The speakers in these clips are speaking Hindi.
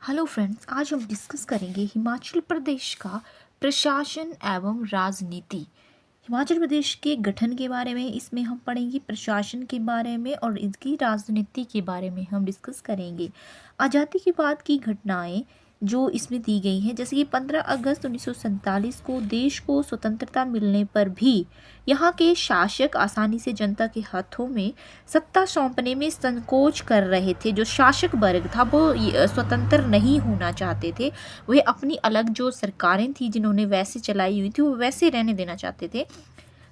हेलो फ्रेंड्स, आज हम डिस्कस करेंगे हिमाचल प्रदेश का प्रशासन एवं राजनीति। हिमाचल प्रदेश के गठन के बारे में इसमें हम पढ़ेंगे, प्रशासन के बारे में और इसकी राजनीति के बारे में हम डिस्कस करेंगे। आज़ादी के बाद की घटनाएं जो इसमें दी गई हैं, जैसे कि 15 अगस्त 1947 को देश को स्वतंत्रता मिलने पर भी यहाँ के शासक आसानी से जनता के हाथों में सत्ता सौंपने में संकोच कर रहे थे। जो शासक वर्ग था वो स्वतंत्र नहीं होना चाहते थे। वे अपनी अलग जो सरकारें थी जिन्होंने वैसे चलाई हुई थी वो वैसे रहने देना चाहते थे।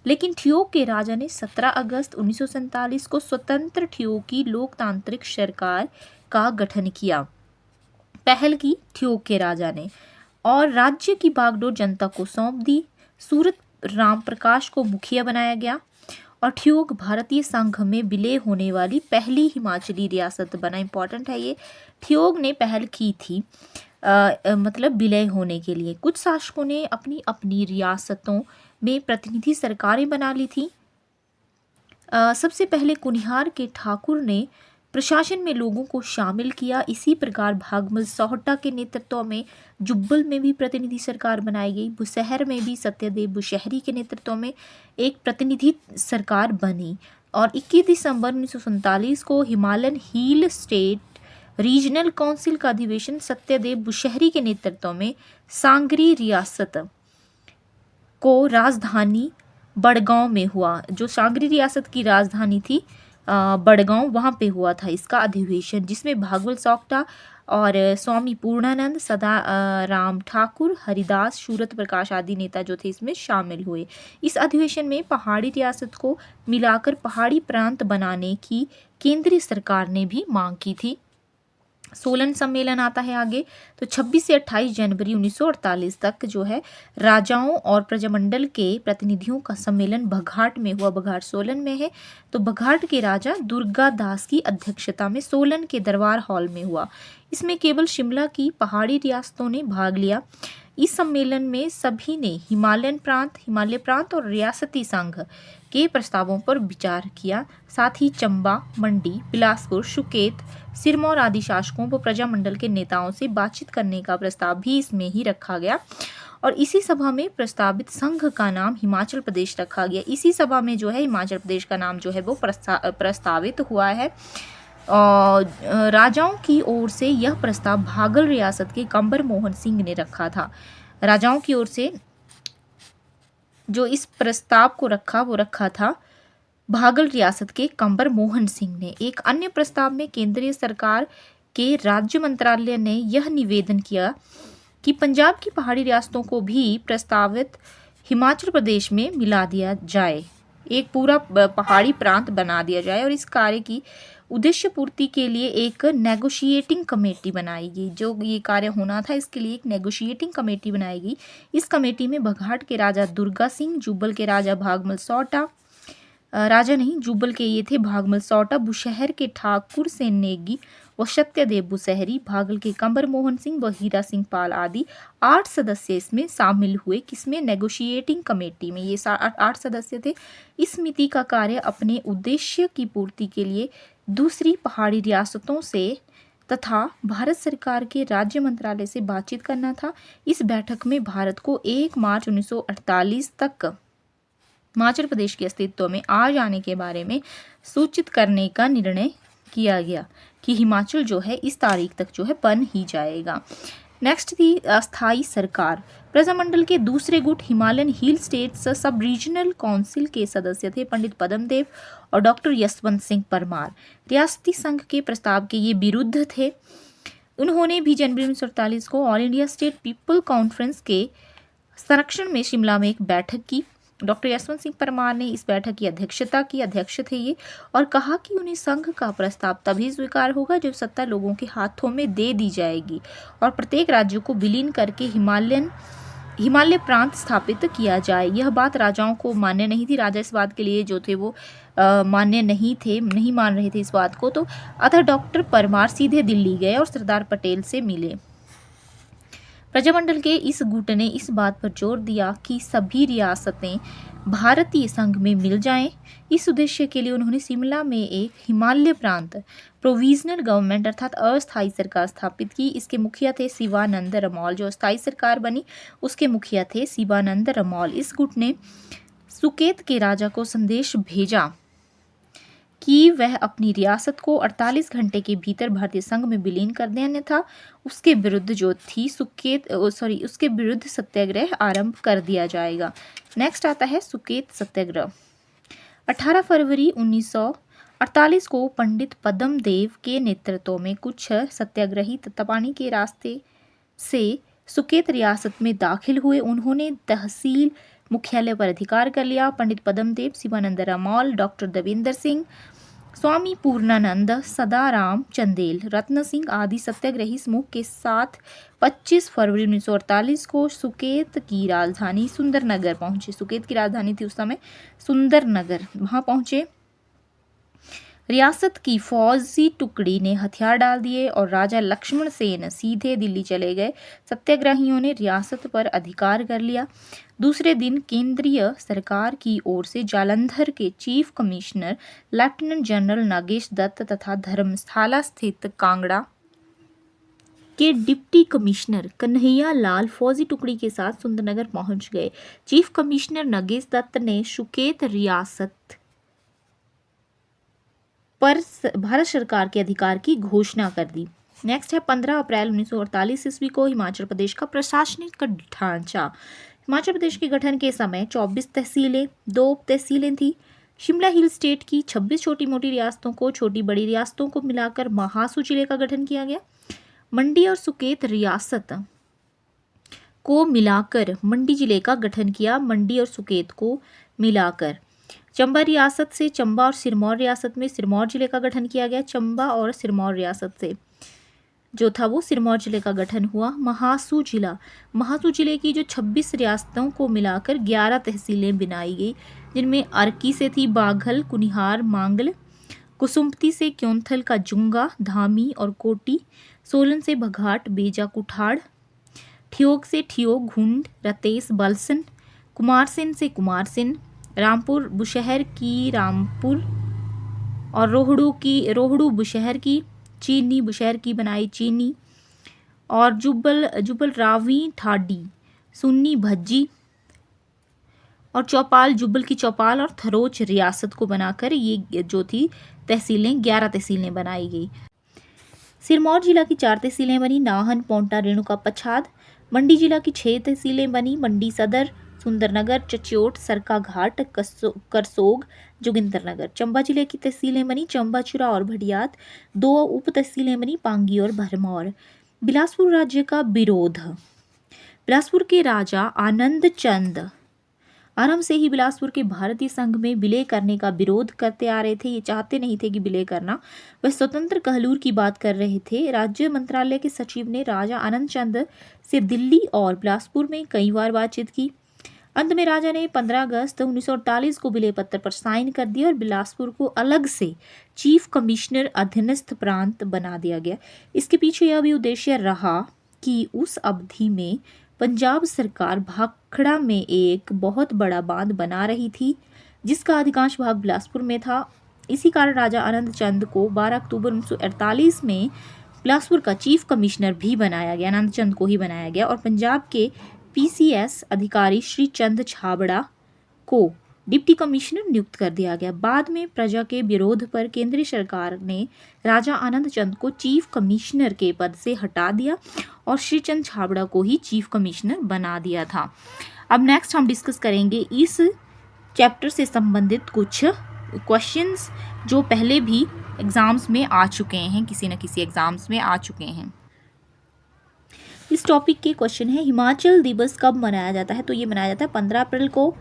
लेकिन ठियोग के राजा ने 17 अगस्त 1947 को स्वतंत्र ठियोग की लोकतांत्रिक सरकार का गठन किया। पहल की ठियोग के राजा ने और राज्य की बागडोर जनता को सौंप दी। सूरत राम प्रकाश को मुखिया बनाया गया और ठियोग भारतीय संघ में विलय होने वाली पहली हिमाचली रियासत बना। इंपॉर्टेंट है ये, ठियोग ने पहल की थी मतलब विलय होने के लिए। कुछ शासकों ने अपनी अपनी रियासतों में प्रतिनिधि सरकारें बना ली थी। सबसे पहले कुनिहार के ठाकुर ने प्रशासन में लोगों को शामिल किया। इसी प्रकार भागमल सोहटा के नेतृत्व में जुब्बल में भी प्रतिनिधि सरकार बनाई गई। बुशहर में भी सत्यदेव बुशहरी के नेतृत्व में एक प्रतिनिधि सरकार बनी और 21 दिसंबर 1947 को Himalayan hill state regional council का अधिवेशन सत्यदेव बुशहरी के नेतृत्व में सांगरी रियासत को राजधानी बड़गांव में हुआ। जो सांगरी रियासत की राजधानी थी बड़गांव, वहाँ पे हुआ था इसका अधिवेशन, जिसमें भागवल सौकटा और स्वामी पूर्णानंद, सदा राम ठाकुर, हरिदास, सूरत प्रकाश आदि नेता जो थे इसमें शामिल हुए। इस अधिवेशन में पहाड़ी रियासत को मिलाकर पहाड़ी प्रांत बनाने की केंद्रीय सरकार ने भी मांग की थी। सोलन सम्मेलन आता है आगे, तो 26 से 28 जनवरी 1948 तक जो है राजाओं और प्रजामंडल के प्रतिनिधियों का सम्मेलन बघाट में हुआ। बघाट सोलन में है, तो बघाट के राजा दुर्गा दास की अध्यक्षता में सोलन के दरबार हॉल में हुआ। इसमें केवल शिमला की पहाड़ी रियासतों ने भाग लिया। इस सम्मेलन में सभी ने हिमालय प्रांत और रियासती संघ के प्रस्तावों पर विचार किया। साथ ही चंबा, मंडी, बिलासपुर, सुकेत, सिरमौर आदि शासकों व प्रजामंडल के नेताओं से बातचीत करने का प्रस्ताव भी इसमें ही रखा गया और इसी सभा में प्रस्तावित संघ का नाम हिमाचल प्रदेश रखा गया। इसी सभा में जो है हिमाचल प्रदेश का नाम जो है वो प्रस्तावित हुआ है। और राजाओं की ओर से यह प्रस्ताव भागल रियासत के कंबर मोहन सिंह ने रखा था। राजाओं की ओर से जो इस प्रस्ताव को रखा था भागल रियासत के कंबर मोहन सिंह ने। एक अन्य प्रस्ताव में केंद्रीय सरकार के राज्य मंत्रालय ने यह निवेदन किया कि पंजाब की पहाड़ी रियासतों को भी प्रस्तावित हिमाचल प्रदेश में मिला दिया जाए, एक पूरा पहाड़ी प्रांत बना दिया जाए और इस कार्य की उद्देश्य पूर्ति के लिए एक नेगोशिएटिंग कमेटी बनाई गई। जो ये कार्य होना था इसके लिए एक नेगोशिएटिंग कमेटी बनाई गई। इस कमेटी में बघाट के राजा दुर्गा सिंह, जुब्बल के राजा भागमल सौटा, राजा नहीं जुब्बल के ये थे भागमल सौटा, बुशहर के ठाकुर सेन नेगी व सत्यदेव बुशहरी, भागल के कंबर मोहन सिंह व हीरा सिंह पाल आदि 8 सदस्य इसमें शामिल हुए। किसमें? नेगोशिएटिंग कमेटी में। ये 8 सदस्य थे। इस समिति का कार्य अपने उद्देश्य की पूर्ति के लिए दूसरी पहाड़ी रियासतों से तथा भारत सरकार के राज्य मंत्रालय से बातचीत करना था। इस बैठक में भारत को 1 मार्च 1948 तक हिमाचल प्रदेश के अस्तित्व में आ जाने के बारे में सूचित करने का निर्णय किया गया कि हिमाचल जो है इस तारीख तक जो है बन ही जाएगा। नेक्स्ट थी अस्थाई सरकार। प्रजामंडल के दूसरे गुट हिमालयन हिल स्टेट्स सब रीजनल काउंसिल के सदस्य थे पंडित पद्मदेव और डॉक्टर यशवंत सिंह परमार। रियासती संघ के प्रस्ताव के ये विरुद्ध थे। उन्होंने भी जनवरी 1948 को all India state people conference के संरक्षण में शिमला में एक बैठक की। डॉक्टर यशवंत सिंह परमार ने इस बैठक की अध्यक्षता की, अध्यक्ष थे ये, और कहा कि उन्हें संघ का प्रस्ताव तभी स्वीकार होगा जब सत्ता लोगों के हाथों में दे दी जाएगी और प्रत्येक राज्य को विलीन करके हिमालय प्रांत स्थापित किया जाए। यह बात राजाओं को मान्य नहीं थी। राजा इस बात के लिए जो थे वो मान्य नहीं मान रहे थे इस बात को। तो अतः डॉक्टर परमार सीधे दिल्ली गए और सरदार पटेल से मिले। प्रजामंडल के इस गुट ने इस बात पर जोर दिया कि सभी रियासतें भारतीय संघ में मिल जाएं। इस उद्देश्य के लिए उन्होंने शिमला में एक हिमालय प्रांत प्रोविजनल गवर्नमेंट अर्थात अस्थायी सरकार स्थापित की। इसके मुखिया थे शिवानंद रमौल। जो अस्थायी सरकार बनी उसके मुखिया थे शिवानंद रमौल। इस गुट ने सुकेत के राजा को संदेश भेजा कि वह अपनी रियासत को 48 घंटे के भीतर भारतीय संघ में विलीन कर दें, अन्यथा उसके विरुद्ध जो थी उसके विरुद्ध सत्याग्रह आरंभ कर दिया जाएगा। नेक्स्ट आता है सुकेत सत्याग्रह। 18 फरवरी 1948 को पंडित पद्म देव के नेतृत्व में कुछ सत्याग्रही तत्तापानी के रास्ते से सुकेत रियासत में दाखिल हुए। उन्होंने तहसील मुख्यालय पर अधिकार कर लिया। पंडित पद्म देव, शिवानंद रमौल, डॉक्टर देवेंद्र सिंह, स्वामी पूर्णानंद, सदाराम चंदेल, रत्न सिंह आदि सत्याग्रही समूह के साथ 25 फरवरी 1948 को सुकेत की राजधानी सुंदरनगर पहुंचे। सुकेत की राजधानी थी उस समय सुंदरनगर, वहां पहुंचे। रियासत की फौजी टुकड़ी ने हथियार डाल दिए और राजा लक्ष्मण सेन सीधे दिल्ली चले गए। सत्याग्रहियों ने रियासत पर अधिकार कर लिया। दूसरे दिन केंद्रीय सरकार की ओर से जालंधर के chief commissioner lieutenant general Nagesh Dutt तथा धर्मशाला स्थित कांगड़ा के डिप्टी कमिश्नर कन्हैया लाल फौजी टुकड़ी के साथ सुंदरनगर पहुंच गए। चीफ कमिश्नर नागेश दत्त ने सुकेत रियासत पर भारत सरकार के अधिकार की घोषणा कर दी। नेक्स्ट है 15 अप्रैल 1948 ईस्वी को हिमाचल प्रदेश का प्रशासनिक ढांचा। हिमाचल प्रदेश के गठन के समय 24 तहसीलें, 2 उप तहसीलें थी। शिमला हिल स्टेट की 26 छोटी मोटी रियासतों को छोटी बड़ी रियासतों को मिलाकर महासू जिले का गठन किया गया। मंडी और सुकेत रियासत को मिलाकर मंडी जिले का गठन किया। मंडी और सुकेत को मिलाकर चंबा रियासत से चंबा और सिरमौर रियासत में सिरमौर जिले का गठन किया गया। चंबा और सिरमौर रियासत से जो था वो सिरमौर जिले का गठन हुआ। महासू जिले की जो 26 रियासतों को मिलाकर 11 तहसीलें बनाई गई, जिनमें अर्की से थी बाघल, कुनिहार, मांगल, कुसुम्पटी से क्योंथल का जुंगा, धामी और कोटी, सोलन से बघाट, बेजा, कुठाड़, ठियोग से ठियोग, घुंड, रतेश, बलसन, कुमारसेन से कुमारसेन, रामपुर बुशहर की रामपुर और रोहड़ू बुशहर की, चीनी बुशहर की बनाई चीनी और जुबल रावी ठाडी, सुन्नी भज्जी और चौपाल जुब्बल की चौपाल और थरोच रियासत को बनाकर ये जो थी तहसीलें 11 तहसीलें बनाई गई। सिरमौर जिला की 4 तहसीलें बनी, नाहन, पोंटा, रेणुका, पछाद। मंडी जिला की 6 तहसीलें बनी, मंडी सदर, सुंदरनगर, चच्योट, सरका घाट, करसोग, जोगिंदरनगर। चंबा जिले की तहसीलें बनी, चंबाचूरा और भटियात। 2 उप तहसीलें बनी, पांगी और भरमौर। बिलासपुर राज्य का विरोध। बिलासपुर के राजा आनंद चंद आरंभ से ही बिलासपुर के भारतीय संघ में विलय करने का विरोध करते आ रहे थे। ये चाहते नहीं थे कि विलय करना, वह स्वतंत्र कहलूर की बात कर रहे थे। राज्य मंत्रालय के सचिव ने राजा आनंद चंद से दिल्ली और बिलासपुर में कई बार बातचीत की। अंत में राजा ने 15 अगस्त 1948 को विलय पत्र पर साइन कर दिया और बिलासपुर को अलग से चीफ कमिश्नर अधीनस्थ प्रांत बना दिया गया। इसके पीछे यह भी उद्देश्य रहा कि उस अवधि में पंजाब सरकार भाखड़ा में एक बहुत बड़ा बांध बना रही थी, जिसका अधिकांश भाग बिलासपुर में था। इसी कारण राजा आनंद चंद को 12 अक्टूबर 1948 में बिलासपुर का चीफ कमिश्नर भी बनाया गया, आनंद चंद को ही बनाया गया, और पंजाब के पीसीएस अधिकारी श्री चंद छाबड़ा को डिप्टी कमिश्नर नियुक्त कर दिया गया। बाद में प्रजा के विरोध पर केंद्रीय सरकार ने राजा आनंद चंद को चीफ कमिश्नर के पद से हटा दिया और श्री चंद छाबड़ा को ही चीफ कमिश्नर बना दिया था। अब नेक्स्ट हम डिस्कस करेंगे इस चैप्टर से संबंधित कुछ क्वेश्चंस जो पहले भी एग्जाम्स में आ चुके हैं, किसी न किसी एग्जाम्स में आ चुके हैं। इस टॉपिक के क्वेश्चन है, हिमाचल दिवस कब मनाया जाता है? तो ये मनाया जाता है 15 अप्रैल को।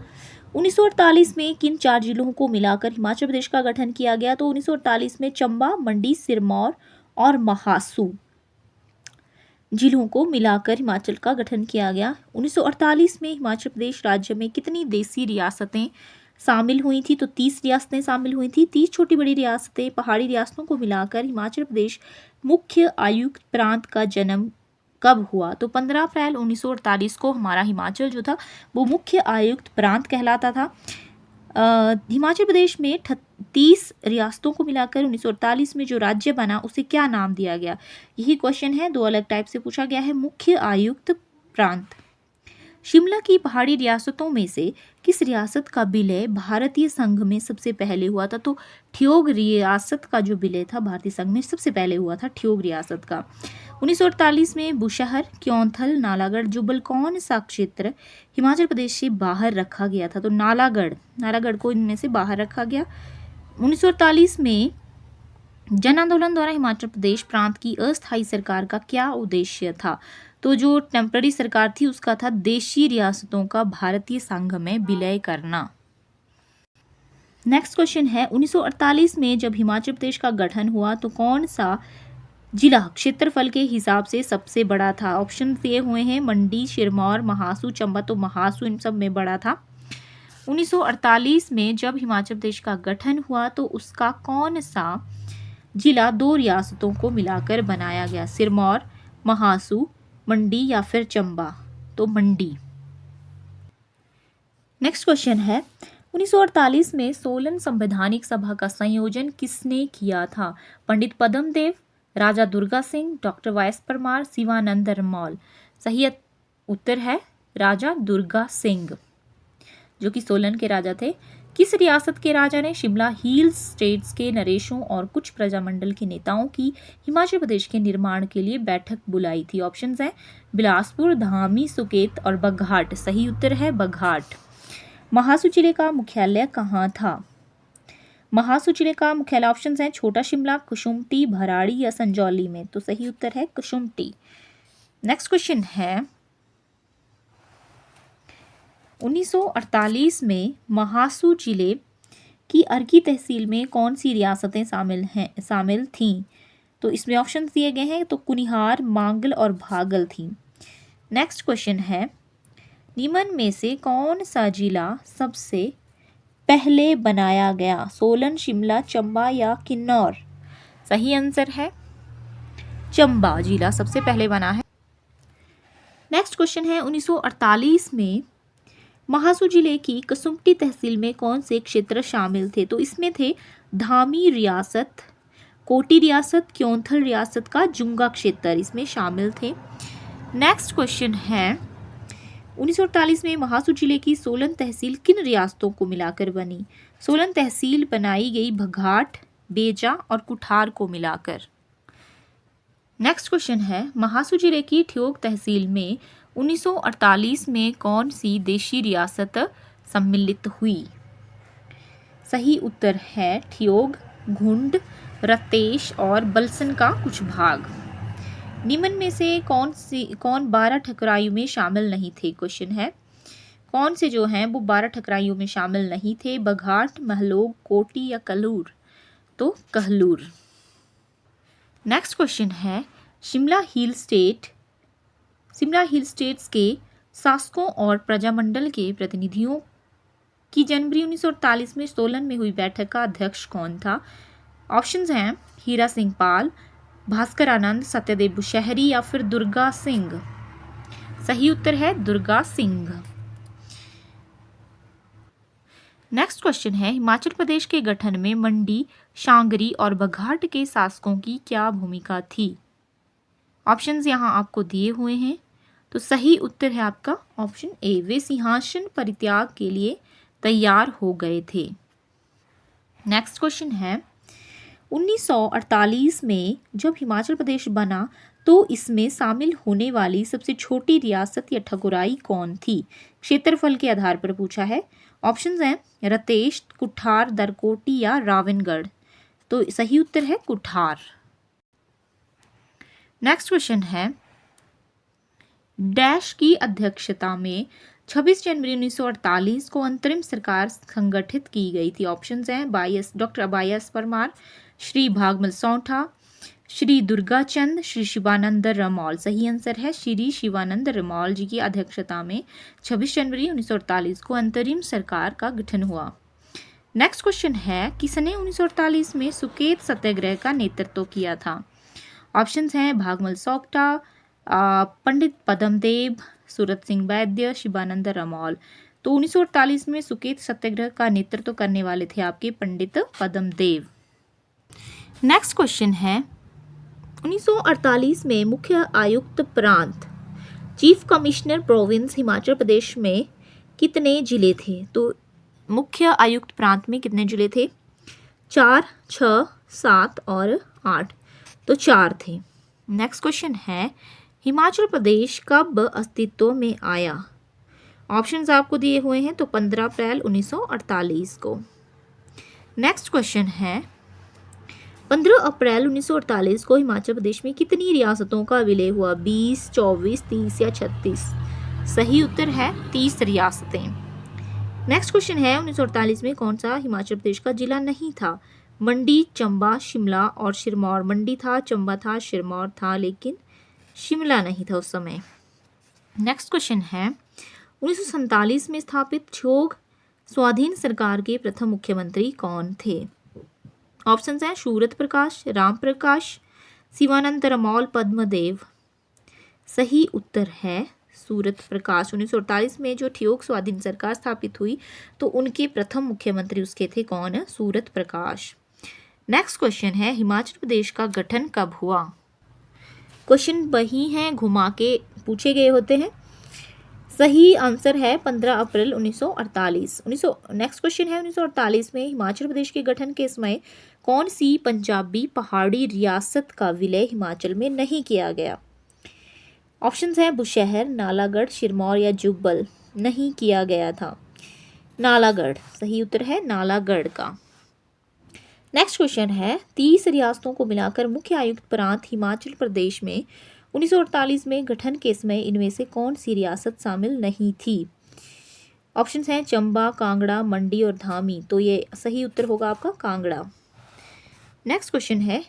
1948 में किन 4 जिलों को मिलाकर हिमाचल प्रदेश का गठन किया गया? तो 1948 में चंबा, मंडी, सिरमौर और महासू जिलों को मिलाकर हिमाचल का गठन किया गया। 1948 में हिमाचल प्रदेश राज्य में कितनी देसी रियासतें शामिल हुई थी? तो 30 रियासतें शामिल हुई थी। 30 छोटी बड़ी रियासतें पहाड़ी रियासतों को मिलाकर हिमाचल प्रदेश मुख्य आयुक्त प्रांत का जन्म कब हुआ? तो 15 अप्रैल 1948 को हमारा हिमाचल जो था वो मुख्य आयुक्त प्रांत कहलाता था। हिमाचल प्रदेश में 30 रियासतों को मिलाकर 1948 में जो राज्य बना उसे क्या नाम दिया गया? यही क्वेश्चन है, दो अलग टाइप से पूछा गया है। मुख्य आयुक्त प्रांत। शिमला की पहाड़ी रियासतों में से किस रियासत का विलय भारतीय संघ में सबसे पहले हुआ था? तो ठियोग रियासत का जो विलय था भारतीय संघ में सबसे पहले हुआ था, ठियोग रियासत का। 1948 में बुशहर, क्योंथल, नालागढ़, जुब्बल कौन सा क्षेत्र हिमाचल प्रदेश से बाहर रखा गया था? तो नालागढ़ को इनमें से बाहर रखा गया। 1948 में जन आंदोलन द्वारा हिमाचल प्रदेश प्रांत की अस्थायी सरकार का क्या उद्देश्य था? तो जो टेम्पररी सरकार थी उसका था देशी रियासतों का भारतीय संघ में विलय करना। नेक्स्ट क्वेश्चन है, 1948 में जब हिमाचल प्रदेश का गठन हुआ तो कौन सा जिला क्षेत्रफल के हिसाब से सबसे बड़ा था? ऑप्शन दिए हुए हैं मंडी, सिरमौर, महासू, चंबा। तो महासू इन सब में बड़ा था। 1948 में जब हिमाचल प्रदेश का गठन हुआ तो उसका कौन सा जिला 2 रियासतों को मिलाकर बनाया गया? सिरमौर, महासू, मंडी या फिर चंबा? तो मंडी। नेक्स्ट क्वेश्चन है, 1948 में सोलन संवैधानिक सभा का संयोजन किसने किया था? Pandit Padma Dev, Raja Durga Singh, doctor Y S Parmar, Shivanand Ramaul. सही उत्तर है राजा दुर्गा सिंह, जो कि सोलन के राजा थे। किस रियासत के राजा ने शिमला हिल्स स्टेट्स के नरेशों और कुछ प्रजामंडल के नेताओं की हिमाचल प्रदेश के निर्माण के लिए बैठक बुलाई थी? ऑप्शंस हैं बिलासपुर, धामी, सुकेत और बघाट। सही उत्तर है बघाट। महासू जिले का मुख्यालय कहाँ था? महासू जिले का मुख्यालय ऑप्शंस हैं छोटा शिमला, कुसुम्पटी, भराड़ी या संजौली में। तो सही उत्तर है कुसुम्पटी। नेक्स्ट क्वेश्चन है, 1948 में महासू जिले की अर्की तहसील में कौन सी रियासतें शामिल थीं? तो इसमें ऑप्शन दिए गए हैं, तो कुनिहार, मांगल और भागल थी। नेक्स्ट क्वेश्चन है, निम्न में से कौन सा जिला सबसे पहले बनाया गया? सोलन, शिमला, चंबा या किन्नौर? सही आंसर है चंबा जिला सबसे पहले बना है। नेक्स्ट क्वेश्चन है, 1948 में महासू जिले की कुसुम्पटी तहसील में कौन से क्षेत्र शामिल थे? तो इसमें थे धामी रियासत, कोटी रियासत, क्योंथल रियासत का जुंगा क्षेत्र इसमें शामिल थे। नेक्स्ट क्वेश्चन है, 1948 में महासू जिले की सोलन तहसील किन रियासतों को मिलाकर बनी? सोलन तहसील बनाई गई बघाट, बेजा और कुठार को मिलाकर। नेक्स्ट क्वेश्चन है, महासू जिले की ठियोग तहसील में 1948 में कौन सी देशी रियासत सम्मिलित हुई? सही उत्तर है ठियोग, घुंड, रतेश और बलसन का कुछ भाग। निम्न में से कौन 12 ठकुराइयों में शामिल नहीं थे? क्वेश्चन है कौन से जो हैं वो 12 ठकुराइयों में शामिल नहीं थे? बघाट, महलोग, कोटी या कलूर? तो कहलूर। नेक्स्ट क्वेश्चन है, शिमला हिल स्टेट्स के शासकों और प्रजामंडल के प्रतिनिधियों की जनवरी 1948 में सोलन में हुई बैठक का अध्यक्ष कौन था? ऑप्शंस हैं हीरा सिंह पाल, भास्कर आनंद, सत्यदेव बुशहरी या फिर दुर्गा सिंह। सही उत्तर है दुर्गा सिंह। नेक्स्ट क्वेश्चन है, हिमाचल प्रदेश के गठन में मंडी, शांगरी और बघाट के शासकों की क्या भूमिका थी? ऑप्शंस यहाँ आपको दिए हुए हैं, तो सही उत्तर है आपका ऑप्शन ए, वे सिंहासन परित्याग के लिए तैयार हो गए थे। नेक्स्ट क्वेश्चन है, 1948 में जब हिमाचल प्रदेश बना तो इसमें शामिल होने वाली सबसे छोटी रियासत या ठकुराई कौन थी? क्षेत्रफल के आधार पर पूछा है। ऑप्शंस हैं रतेश, कुठार, दरकोटी या रावणगढ़। तो सही उत्तर है कुठार। नेक्स्ट क्वेश्चन है, डैश की अध्यक्षता में 26 जनवरी 1948 को अंतरिम सरकार संगठित की गई थी? ऑप्शंस हैं doctor Y S Parmar, Shri Bhagmal Sauntha, Shri Durgachand, Shri Shivanand Ramaul. सही आंसर है श्री शिवानंद रमौल जी की अध्यक्षता में 26 जनवरी 1948 को अंतरिम सरकार का गठन हुआ। नेक्स्ट क्वेश्चन है, किसने 1948 में सुकेत सत्याग्रह का नेतृत्व किया था? ऑप्शंस हैं भागमल सौंठा, पंडित पद्मदेव, सूरत सिंह वैद्य, शिवानंद रमौल। तो 1948 में सुकेत सत्याग्रह का नेतृत्व करने वाले थे आपके पंडित पद्मदेव। नेक्स्ट क्वेश्चन है 1948 में मुख्य आयुक्त प्रांत, chief commissioner province Himachal Pradesh में कितने जिले थे? तो मुख्य आयुक्त प्रांत में कितने जिले थे? 4, 6, 7 और 8। तो 4 थे। नेक्स्ट क्वेश्चन है हिमाचल प्रदेश कब अस्तित्व में आया? ऑप्शंस आपको दिए हुए हैं। तो 15 अप्रैल 1948 को। नेक्स्ट क्वेश्चन है 15 अप्रैल 1948 को हिमाचल प्रदेश में कितनी रियासतों का विलय हुआ? 20, 24, 30 या 36? सही उत्तर है 30 रियासतें। नेक्स्ट क्वेश्चन है 1948 में कौन सा हिमाचल प्रदेश का जिला नहीं था? मंडी, चंबा, शिमला और सिरमौर। मंडी था, चंबा था, सिरमौर था, लेकिन शिमला नहीं था उस समय। नेक्स्ट क्वेश्चन है 1947 में स्थापित ठियोग स्वाधीन सरकार के प्रथम मुख्यमंत्री कौन थे? ऑप्शंस हैं सूरत प्रकाश, राम प्रकाश, शिवानंद रमौल, पद्मदेव। सही उत्तर है सूरत प्रकाश। 1948 में जो ठियोग स्वाधीन सरकार स्थापित हुई तो उनके प्रथम मुख्यमंत्री उसके थे कौन? सूरत प्रकाश। नेक्स्ट क्वेश्चन है हिमाचल प्रदेश का गठन कब हुआ? क्वेश्चन वही हैं, घुमा के पूछे गए होते हैं। सही आंसर है 15 अप्रैल 1948। नेक्स्ट क्वेश्चन है 1948 में हिमाचल प्रदेश के गठन के समय कौन सी पंजाबी पहाड़ी रियासत का विलय हिमाचल में नहीं किया गया? ऑप्शंस हैं बुशहर, नालागढ़, सिरमौर या जुब्बल। नहीं किया गया था नालागढ़। सही उत्तर है नालागढ़ का। नेक्स्ट क्वेश्चन है 30 रियासतों को मिलाकर मुख्य आयुक्त प्रांत हिमाचल प्रदेश में 1948 में गठन के समय इनमें से कौन सी रियासत शामिल नहीं थी? ऑप्शंस हैं चंबा, कांगड़ा, मंडी और धामी। तो ये सही उत्तर होगा आपका कांगड़ा। नेक्स्ट क्वेश्चन है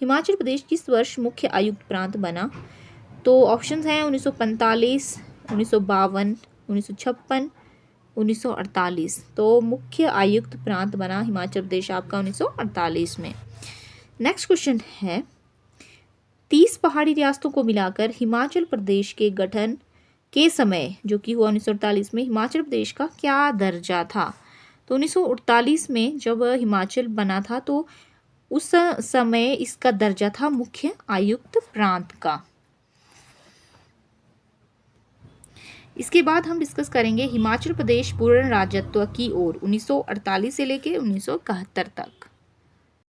हिमाचल प्रदेश किस वर्ष मुख्य आयुक्त प्रांत बना? तो ऑप्शंस हैं 1945, 1952, 1956, 1948। तो मुख्य आयुक्त प्रांत बना हिमाचल प्रदेश आपका 1948 में। नेक्स्ट क्वेश्चन है 30 पहाड़ी रियासतों को मिलाकर हिमाचल प्रदेश के गठन के समय जो कि हुआ 1948 में हिमाचल प्रदेश का क्या दर्जा था? तो 1948 में जब हिमाचल बना था तो उस समय इसका दर्जा था मुख्य आयुक्त प्रांत का। इसके बाद हम डिस्कस करेंगे हिमाचल प्रदेश पूर्ण राज्यत्व की ओर 1948 से लेकर 1971 तक।